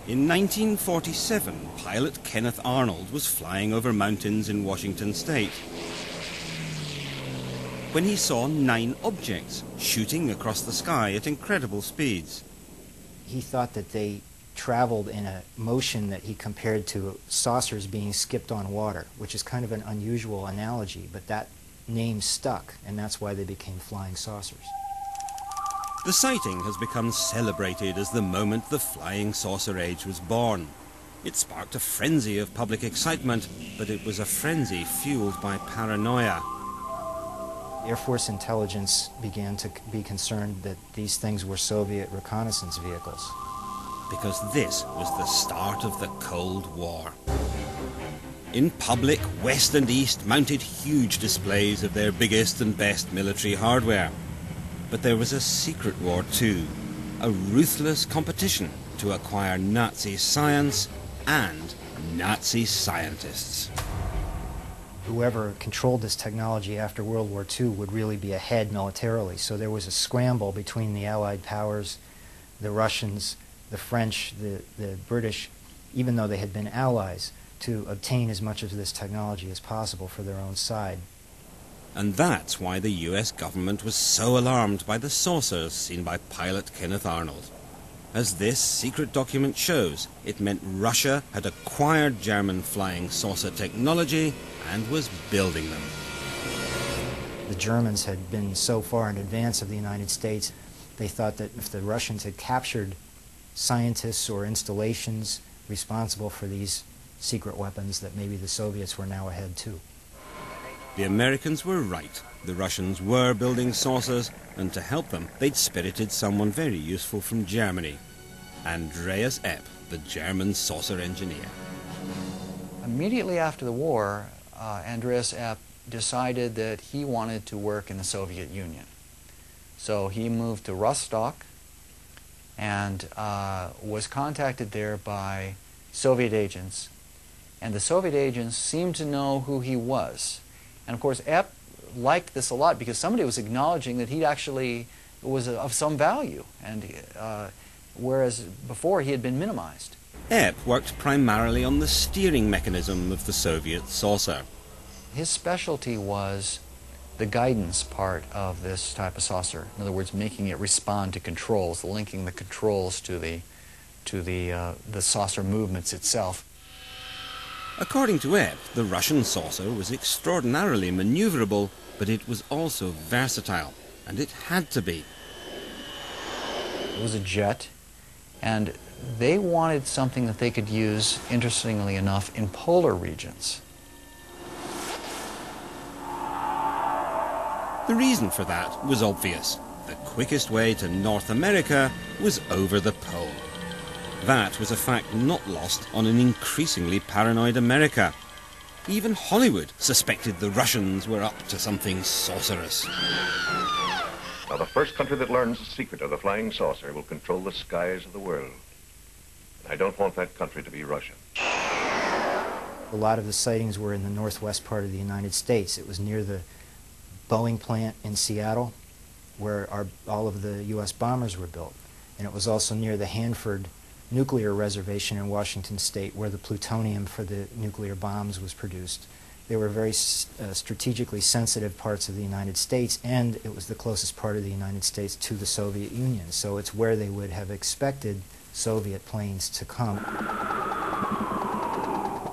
In 1947, pilot Kenneth Arnold was flying over mountains in Washington state when he saw 9 objects shooting across the sky at incredible speeds. He thought that they traveled in a motion that he compared to saucers being skipped on water, which is kind of an unusual analogy, but that name stuck, and that's why they became flying saucers. The sighting has become celebrated as the moment the flying saucer age was born. It sparked a frenzy of public excitement, but it was a frenzy fueled by paranoia. Air Force intelligence began to be concerned that these things were Soviet reconnaissance vehicles. Because this was the start of the Cold War. In public, West and East mounted huge displays of their biggest and best military hardware. But there was a secret war too, a ruthless competition to acquire Nazi science and Nazi scientists. Whoever controlled this technology after World War II would really be ahead militarily, so there was a scramble between the Allied powers, the Russians, the French, the British, even though they had been allies, to obtain as much of this technology as possible for their own side. And that's why the US government was so alarmed by the saucers seen by pilot Kenneth Arnold. As this secret document shows, it meant Russia had acquired German flying saucer technology and was building them. The Germans had been so far in advance of the United States, they thought that if the Russians had captured scientists or installations responsible for these secret weapons, that maybe the Soviets were now ahead too. The Americans were right. The Russians were building saucers, and to help them, they'd spirited someone very useful from Germany, Andreas Epp, the German saucer engineer. Immediately after the war, Andreas Epp decided that he wanted to work in the Soviet Union. So he moved to Rostock and was contacted there by Soviet agents. And the Soviet agents seemed to know who he was. And of course, Epp liked this a lot because somebody was acknowledging that he actually was of some value, and whereas before he had been minimized. Epp worked primarily on the steering mechanism of the Soviet saucer. His specialty was the guidance part of this type of saucer. In other words, making it respond to controls, linking the controls to the saucer movements itself. According to Epp, the Russian saucer was extraordinarily maneuverable, but it was also versatile, and it had to be. It was a jet, and they wanted something that they could use, interestingly enough, in polar regions. The reason for that was obvious. The quickest way to North America was over the pole. That was a fact not lost on an increasingly paranoid America. Even Hollywood suspected the Russians were up to something sorcerous. Now, the first country that learns the secret of the flying saucer will control the skies of the world. And I don't want that country to be Russia. A lot of the sightings were in the northwest part of the United States. It was near the Boeing plant in Seattle, where all of the U.S. bombers were built. And it was also near the Hanford nuclear reservation in Washington state, where the plutonium for the nuclear bombs was produced. They were very strategically sensitive parts of the United States, and it was the closest part of the United States to the Soviet Union, so it's where they would have expected Soviet planes to come.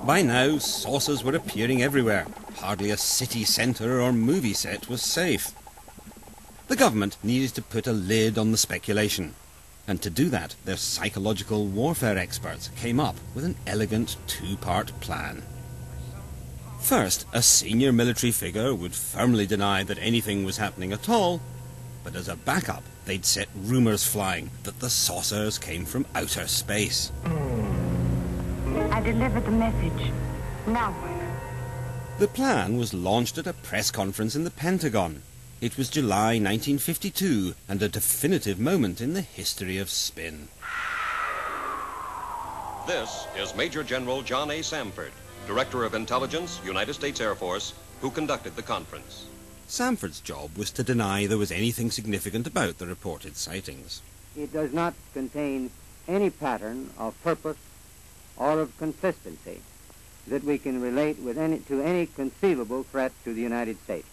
By now, saucers were appearing everywhere. Hardly a city centre or movie set was safe. The government needed to put a lid on the speculation. And to do that, their psychological warfare experts came up with an elegant 2-part plan. First, a senior military figure would firmly deny that anything was happening at all, but as a backup, they'd set rumours flying that the saucers came from outer space. I delivered the message. Now. The plan was launched at a press conference in the Pentagon. It was July 1952, and a definitive moment in the history of spin. This is Major General John A. Samford, Director of Intelligence, United States Air Force, who conducted the conference. Samford's job was to deny there was anything significant about the reported sightings. It does not contain any pattern of purpose or of consistency that we can relate to any conceivable threat to the United States.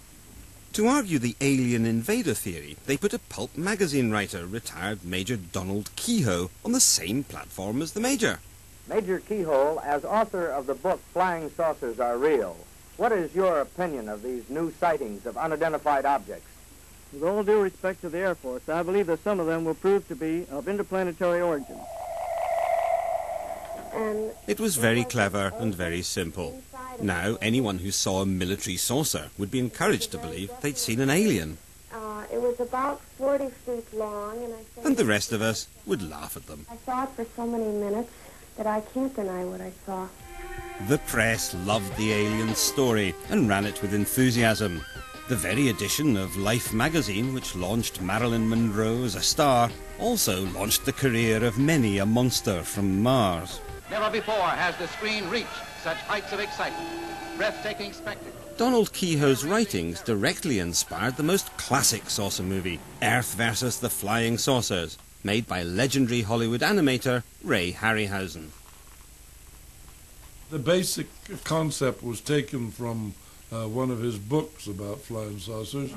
To argue the alien invader theory, they put a pulp magazine writer, retired Major Donald Keyhoe, on the same platform as the Major. Major Keyhoe, as author of the book Flying Saucers Are Real, what is your opinion of these new sightings of unidentified objects? With all due respect to the Air Force, I believe that some of them will prove to be of interplanetary origin. It was very clever and very simple. Now, anyone who saw a military saucer would be encouraged to believe they'd seen an alien. It was about 40 feet long, and the rest of us would laugh at them. I saw it for so many minutes that I can't deny what I saw. The press loved the alien story and ran it with enthusiasm. The very edition of Life magazine, which launched Marilyn Monroe as a star, also launched the career of many a monster from Mars. Never before has the screen reached such heights of excitement, breathtaking spectacle. Donald Keyhoe's writings directly inspired the most classic saucer movie, Earth vs. the Flying Saucers, made by legendary Hollywood animator Ray Harryhausen. The basic concept was taken from one of his books about flying saucers.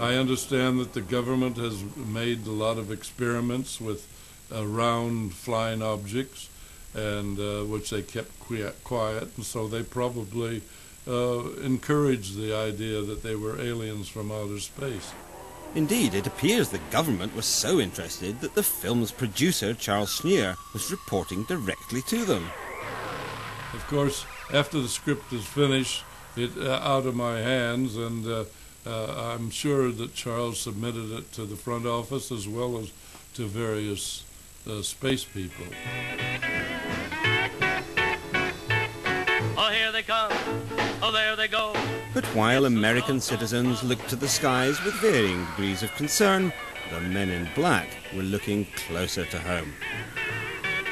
I understand that the government has made a lot of experiments with round flying objects, and which they kept quiet, and so they probably encouraged the idea that they were aliens from outer space. Indeed, it appears the government was so interested that the film's producer, Charles Schneer, was reporting directly to them. Of course, after the script is finished, it's out of my hands, and I'm sure that Charles submitted it to the front office as well as to various space people. Oh, here they come. Oh, there they go. But while American citizens looked to the skies with varying degrees of concern, the men in black were looking closer to home.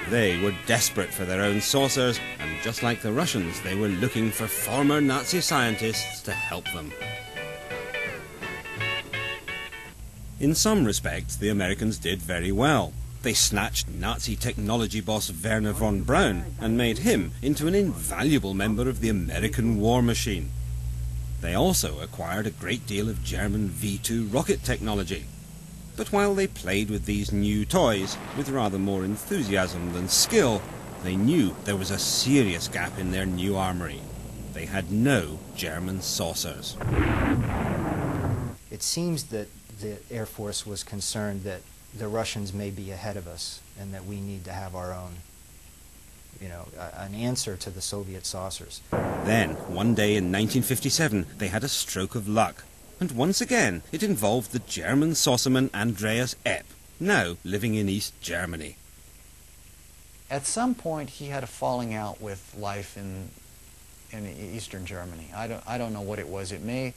They were desperate for their own saucers, and just like the Russians, they were looking for former Nazi scientists to help them. In some respects, the Americans did very well. They snatched Nazi technology boss Werner von Braun and made him into an invaluable member of the American war machine. They also acquired a great deal of German V-2 rocket technology. But while they played with these new toys with rather more enthusiasm than skill, they knew there was a serious gap in their new armory. They had no German saucers. It seems that the Air Force was concerned that the Russians may be ahead of us and that we need to have our own, an answer to the Soviet saucers. Then, one day in 1957, they had a stroke of luck. And once again, it involved the German saucerman Andreas Epp, now living in East Germany. At some point, he had a falling out with life in Eastern Germany. I don't know what it was. It may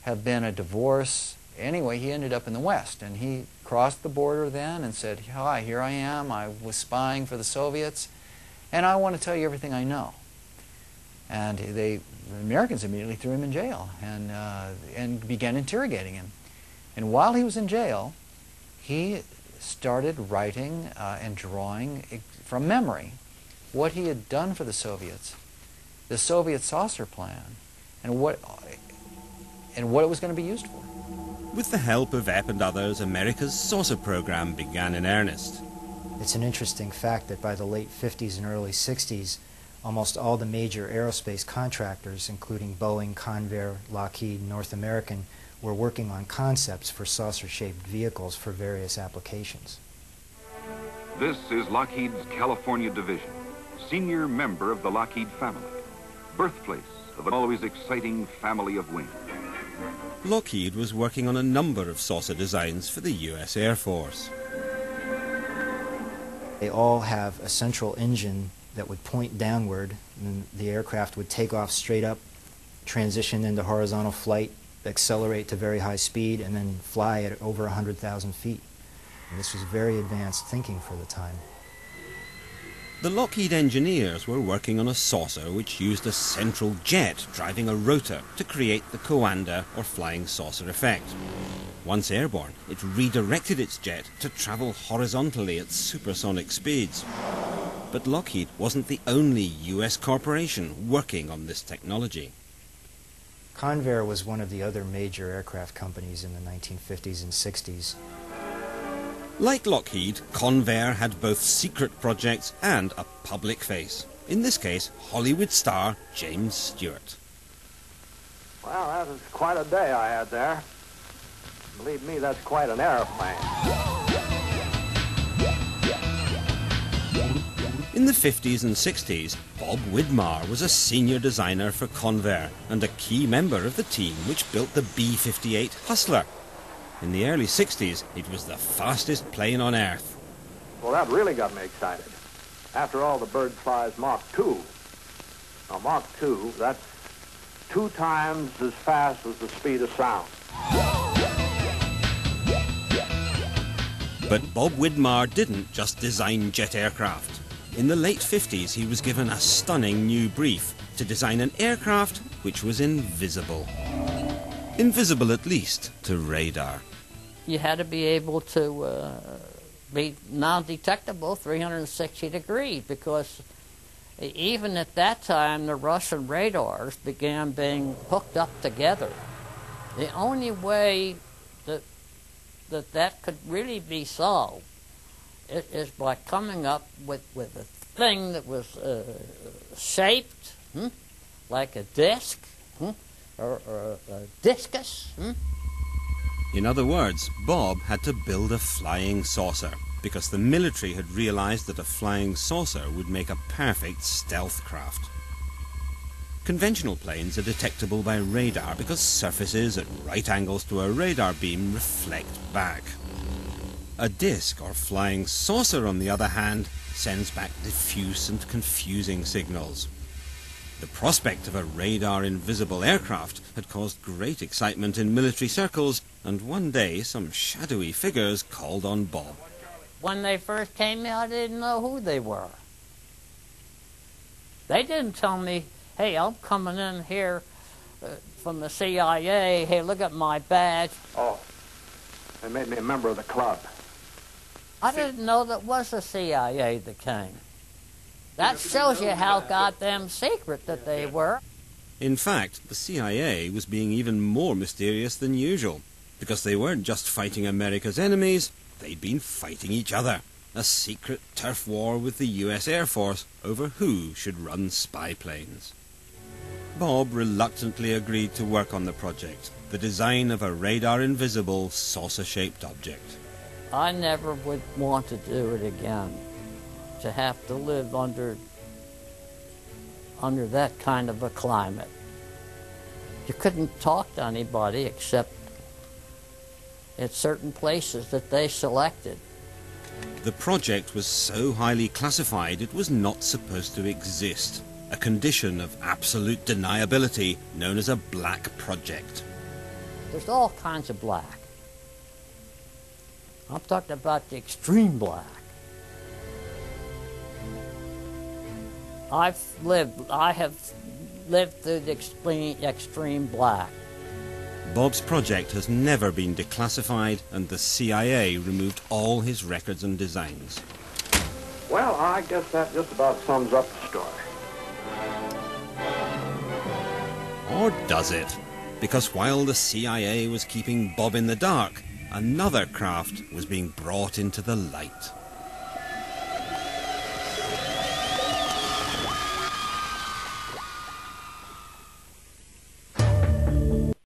have been a divorce. Anyway, he ended up in the West, and he crossed the border then and said, "Hi, here I am. I was spying for the Soviets, and I want to tell you everything I know." And the Americans immediately threw him in jail and began interrogating him. And while he was in jail, he started writing and drawing from memory what he had done for the Soviets, the Soviet saucer plan, and what it was going to be used for. With the help of Epp and others, America's saucer program began in earnest. It's an interesting fact that by the late 50s and early 60s, almost all the major aerospace contractors, including Boeing, Convair, Lockheed, North American, were working on concepts for saucer-shaped vehicles for various applications. This is Lockheed's California division, senior member of the Lockheed family, birthplace of an always exciting family of wings. Lockheed was working on a number of saucer designs for the U.S. Air Force. They all have a central engine that would point downward, and the aircraft would take off straight up, transition into horizontal flight, accelerate to very high speed, and then fly at over 100,000 feet. And this was very advanced thinking for the time. The Lockheed engineers were working on a saucer which used a central jet driving a rotor to create the Coanda or flying saucer effect. Once airborne, it redirected its jet to travel horizontally at supersonic speeds. But Lockheed wasn't the only US corporation working on this technology. Convair was one of the other major aircraft companies in the 1950s and 60s. Like Lockheed, Convair had both secret projects and a public face. In this case, Hollywood star James Stewart. Well, that was quite a day I had there. Believe me, that's quite an airplane. In the 50s and 60s, Bob Widmar was a senior designer for Convair and a key member of the team which built the B-58 Hustler. In the early 60s, it was the fastest plane on Earth. Well, that really got me excited. After all, the bird flies Mach 2. Now, Mach 2, that's 2 times as fast as the speed of sound. But Bob Widmar didn't just design jet aircraft. In the late 50s, he was given a stunning new brief to design an aircraft which was invisible. Invisible, at least, to radar. You had to be able to be non-detectable 360 degrees, because even at that time, the Russian radars began being hooked up together. The only way that could really be solved is by coming up with a thing that was shaped like a disc or a discus. In other words, Bob had to build a flying saucer because the military had realized that a flying saucer would make a perfect stealth craft. Conventional planes are detectable by radar because surfaces at right angles to a radar beam reflect back. A disc or flying saucer, on the other hand, sends back diffuse and confusing signals. The prospect of a radar-invisible aircraft had caused great excitement in military circles, and one day some shadowy figures called on Bob. When they first came out, I didn't know who they were. They didn't tell me, hey, I'm coming in here from the CIA, hey, look at my badge. Oh, they made me a member of the club. I didn't know that was the CIA that came. That shows you how goddamn secret that they were. In fact, the CIA was being even more mysterious than usual, because they weren't just fighting America's enemies, they'd been fighting each other. A secret turf war with the US Air Force over who should run spy planes. Bob reluctantly agreed to work on the project, the design of a radar-invisible, saucer-shaped object. I never would want to do it again, to have to live under that kind of a climate. You couldn't talk to anybody except at certain places that they selected. The project was so highly classified it was not supposed to exist, a condition of absolute deniability known as a black project. There's all kinds of black. I'm talking about the extreme black. I have lived through the extreme black. Bob's project has never been declassified, and the CIA removed all his records and designs. Well, I guess that just about sums up the story. Or does it? Because while the CIA was keeping Bob in the dark, another craft was being brought into the light.